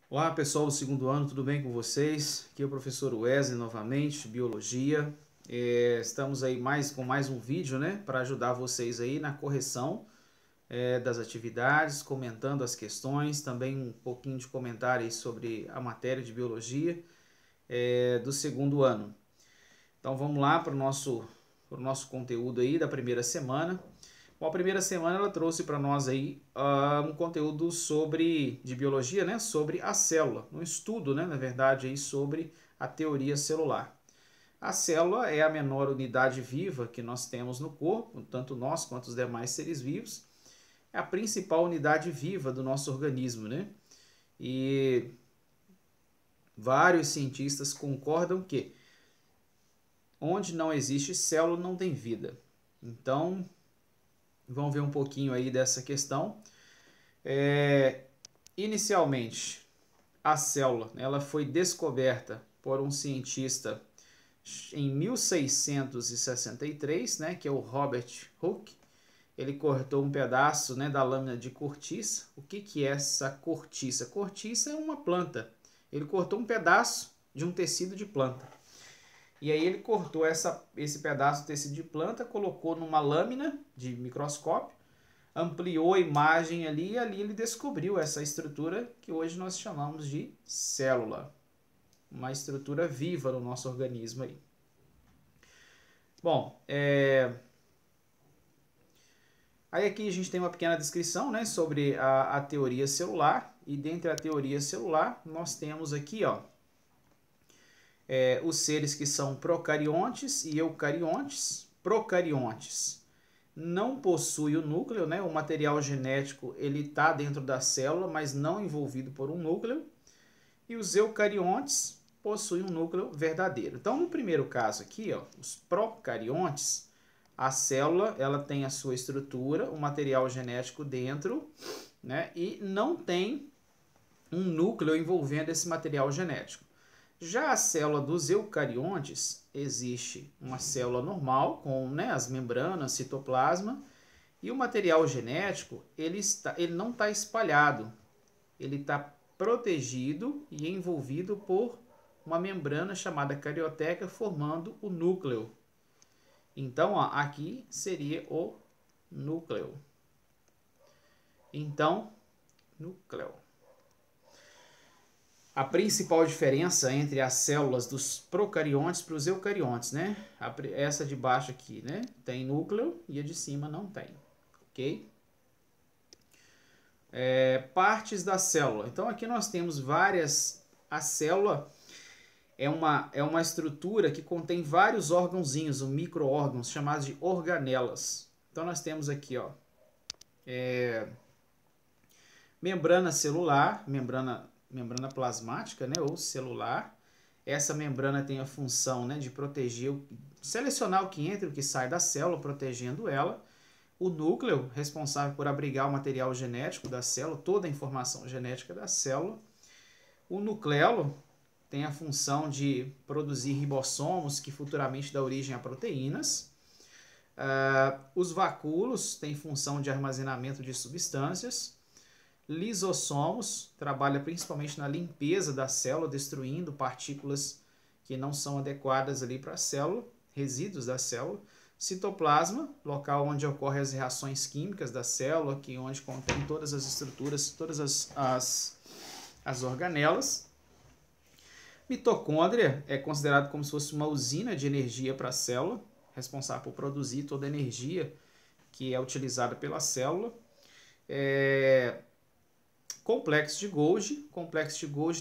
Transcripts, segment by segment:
Olá pessoal do segundo ano, tudo bem com vocês? Aqui é o professor Wesley novamente, Biologia. Estamos aí com mais um vídeo, né, para ajudar vocês aí na correção das atividades, comentando as questões, também um pouquinho de comentário aí sobre a matéria de Biologia do segundo ano. Então vamos lá para o nosso conteúdo aí da primeira semana. Bom, a primeira semana ela trouxe para nós aí um conteúdo de biologia, né, sobre a célula, um estudo, né, na verdade, aí sobre a teoria celular. A célula é a menor unidade viva que nós temos no corpo, tanto nós quanto os demais seres vivos. É a principal unidade viva do nosso organismo, né? E vários cientistas concordam que onde não existe célula não tem vida. Então, vamos ver um pouquinho aí dessa questão. Inicialmente, a célula ela foi descoberta por um cientista em 1663, né, que é o Robert Hooke. Ele cortou um pedaço, né, da lâmina de cortiça. O que é essa cortiça? Cortiça é uma planta. Ele cortou um pedaço de um tecido de planta. E aí ele cortou esse pedaço de tecido de planta, colocou numa lâmina de microscópio, ampliou a imagem ali e ali ele descobriu essa estrutura que hoje nós chamamos de célula. Uma estrutura viva no nosso organismo aí. Bom, aí aqui a gente tem uma pequena descrição, né, sobre a teoria celular. E dentre a teoria celular nós temos aqui, ó, os seres que são procariontes e eucariontes. Procariontes não possui o núcleo, né? O material genético ele está dentro da célula, mas não envolvido por um núcleo. E os eucariontes possuem um núcleo verdadeiro. Então, no primeiro caso aqui, ó, os procariontes, a célula ela tem a sua estrutura, o material genético dentro, né? E não tem um núcleo envolvendo esse material genético. Já a célula dos eucariontes, existe uma célula normal, com, né, as membranas, citoplasma, e o material genético ele não está espalhado, ele está protegido e envolvido por uma membrana chamada carioteca, formando o núcleo. Então, ó, aqui seria o núcleo. Então, núcleo. A principal diferença entre as células dos procariontes para os eucariontes, né? Essa de baixo aqui, né? Tem núcleo e a de cima não tem, ok? Partes da célula. Então aqui nós temos várias. A célula é uma estrutura que contém vários órgãozinhos, ou micro-órgãos, chamados de organelas. Então nós temos aqui, ó, membrana celular, membrana plasmática, né, ou celular. Essa membrana tem a função, né, de proteger, selecionar o que entra e o que sai da célula, protegendo ela. O núcleo, responsável por abrigar o material genético da célula, toda a informação genética da célula. O nucleolo tem a função de produzir ribossomos, que futuramente dá origem a proteínas. Os vacúolos têm função de armazenamento de substâncias. Lisossomos trabalha principalmente na limpeza da célula, destruindo partículas que não são adequadas ali para a célula, resíduos da célula. Citoplasma, local onde ocorrem as reações químicas da célula, que onde contém todas as estruturas, todas as organelas. Mitocôndria é considerado como se fosse uma usina de energia para a célula, responsável por produzir toda a energia que é utilizada pela célula. Complexo de Golgi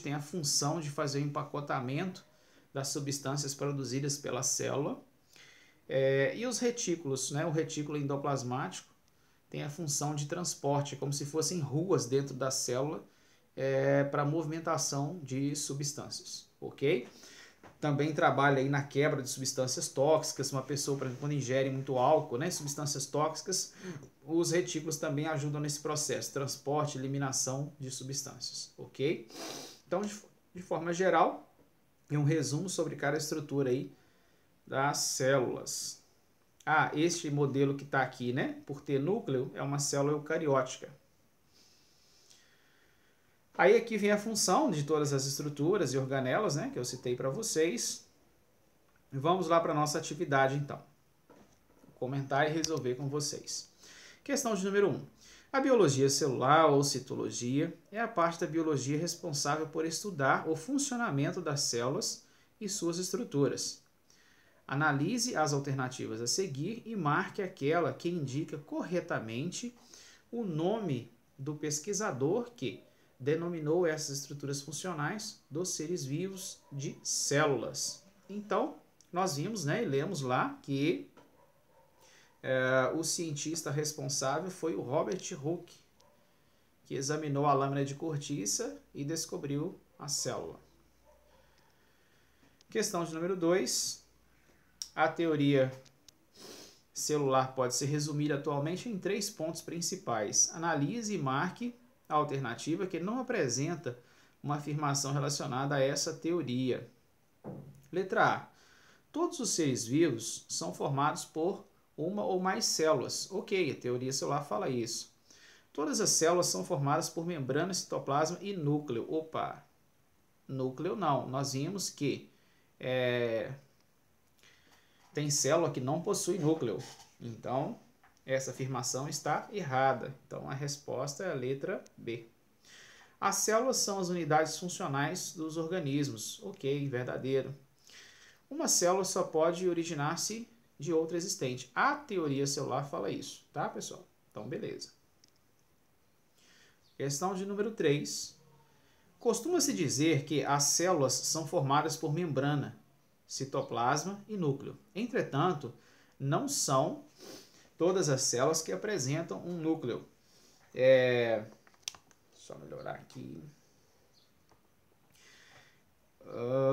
tem a função de fazer o empacotamento das substâncias produzidas pela célula. E os retículos, né? O retículo endoplasmático tem a função de transporte, como se fossem ruas dentro da célula para movimentação de substâncias, ok? Também trabalha aí na quebra de substâncias tóxicas. Uma pessoa, por exemplo, quando ingere muito álcool, né, substâncias tóxicas, os retículos também ajudam nesse processo, transporte, eliminação de substâncias, ok? Então, de forma geral, um resumo sobre cada estrutura aí das células. Este modelo que está aqui, né, por ter núcleo, é uma célula eucariótica. Aí aqui vem a função de todas as estruturas e organelas, né, que eu citei para vocês. Vamos lá para a nossa atividade, então. Vou comentar e resolver com vocês. Questão de número 1. A biologia celular ou citologia é a parte da biologia responsável por estudar o funcionamento das células e suas estruturas. Analise as alternativas a seguir e marque aquela que indica corretamente o nome do pesquisador que denominou essas estruturas funcionais dos seres vivos de células. Então, nós vimos, né, e lemos lá que o cientista responsável foi o Robert Hooke, que examinou a lâmina de cortiça e descobriu a célula. Questão de número 2. A teoria celular pode ser resumida atualmente em 3 pontos principais. Analise e marque a alternativa que não apresenta uma afirmação relacionada a essa teoria. Letra A. Todos os seres vivos são formados por uma ou mais células. Ok, a teoria celular fala isso. Todas as células são formadas por membrana, citoplasma e núcleo. Opa, núcleo não. Nós vimos que tem célula que não possui núcleo. Então, essa afirmação está errada. Então, a resposta é a letra B. As células são as unidades funcionais dos organismos. Ok, verdadeiro. Uma célula só pode originar-se de outra existente. A teoria celular fala isso, tá, pessoal? Então, beleza. Questão de número 3. Costuma-se dizer que as células são formadas por membrana, citoplasma e núcleo. Entretanto, não são todas as células que apresentam um núcleo. Só melhorar aqui.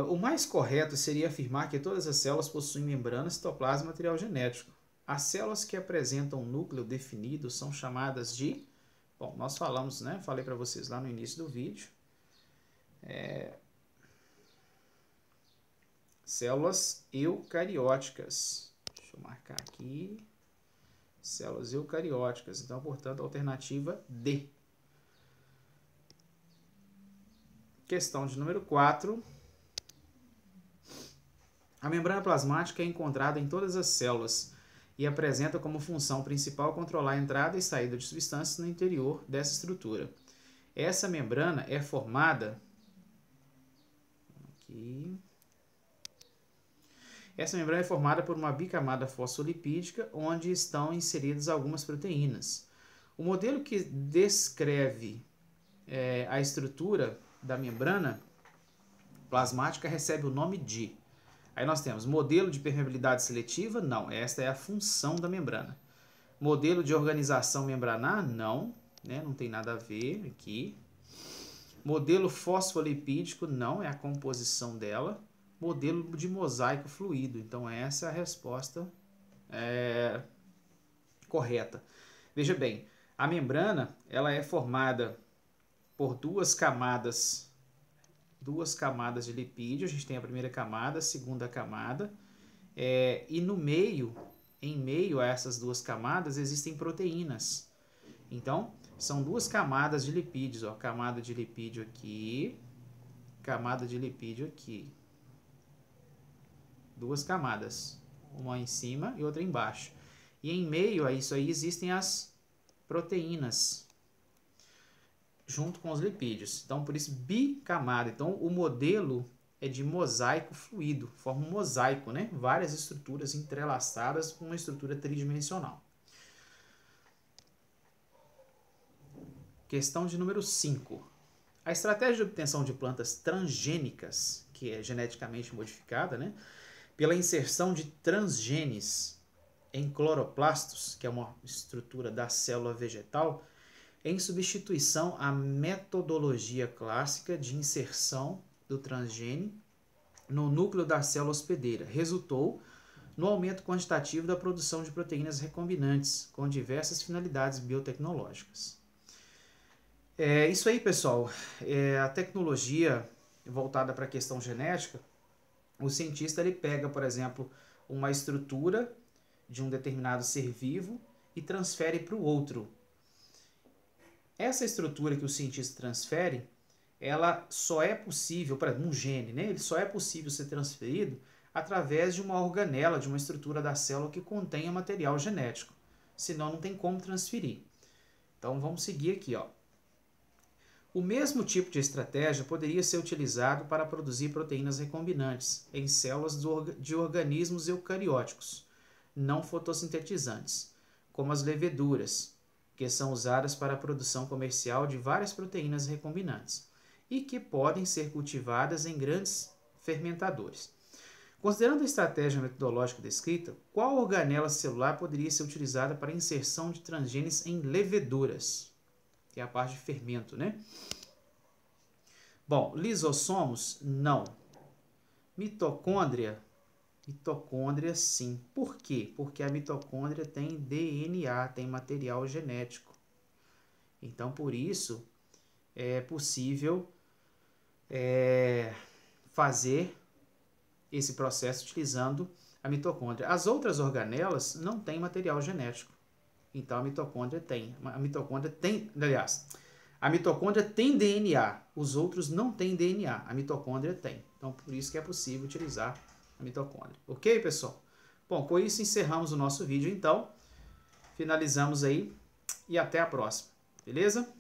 O mais correto seria afirmar que todas as células possuem membrana, citoplasma e material genético. As células que apresentam um núcleo definido são chamadas de... Bom, nós falamos, né? Falei para vocês lá no início do vídeo. Células eucarióticas. Deixa eu marcar aqui. Células eucarióticas. Então, portanto, a alternativa D. Questão de número 4. A membrana plasmática é encontrada em todas as células e apresenta como função principal controlar a entrada e saída de substâncias no interior dessa estrutura. Essa membrana é formada... Essa membrana é formada por uma bicamada fosfolipídica onde estão inseridas algumas proteínas. O modelo que descreve a estrutura da membrana plasmática recebe o nome de... Aí nós temos modelo de permeabilidade seletiva? Não, esta é a função da membrana. Modelo de organização membranar? Não, né? Não tem nada a ver aqui. Modelo fosfolipídico? Não, é a composição dela. Modelo de mosaico fluido. Então essa é a resposta correta. Veja bem, a membrana ela é formada por duas camadas de lipídio. A gente tem a primeira camada, a segunda camada, e no meio, em meio a essas duas camadas, existem proteínas. Então, são duas camadas de lipídios, ó, camada de lipídio aqui, camada de lipídio aqui. Duas camadas, uma em cima e outra embaixo. E em meio a isso aí existem as proteínas, junto com os lipídios. Então, por isso, bicamada. Então, o modelo é de mosaico fluido. Forma um mosaico, né? Várias estruturas entrelaçadas com uma estrutura tridimensional. Questão de número 5. A estratégia de obtenção de plantas transgênicas, que é geneticamente modificada, né? Pela inserção de transgenes em cloroplastos, que é uma estrutura da célula vegetal, em substituição à metodologia clássica de inserção do transgene no núcleo da célula hospedeira, resultou no aumento quantitativo da produção de proteínas recombinantes, com diversas finalidades biotecnológicas. Isso aí, pessoal, a tecnologia voltada para a questão genética, o cientista ele pega, por exemplo, uma estrutura de um determinado ser vivo e transfere para o outro. Essa estrutura que o cientista transfere ela só é possível, por exemplo, um gene, né? Ele só é possível ser transferido através de uma organela, de uma estrutura da célula que contenha material genético. Senão não tem como transferir. Então vamos seguir aqui, ó. O mesmo tipo de estratégia poderia ser utilizado para produzir proteínas recombinantes em células de organismos eucarióticos, não fotossintetizantes, como as leveduras, que são usadas para a produção comercial de várias proteínas recombinantes e que podem ser cultivadas em grandes fermentadores. Considerando a estratégia metodológica descrita, qual organela celular poderia ser utilizada para a inserção de transgenes em leveduras? Que é a parte de fermento, né? Bom, lisossomos, não. Mitocôndria, mitocôndria sim. Por quê? Porque a mitocôndria tem DNA, tem material genético. Então, por isso, é possível fazer esse processo utilizando a mitocôndria. As outras organelas não têm material genético. Então, a mitocôndria tem. A mitocôndria tem DNA. Os outros não têm DNA. A mitocôndria tem. Então, por isso que é possível utilizar a mitocôndria. Ok, pessoal? Bom, com isso encerramos o nosso vídeo, então. Finalizamos aí e até a próxima. Beleza?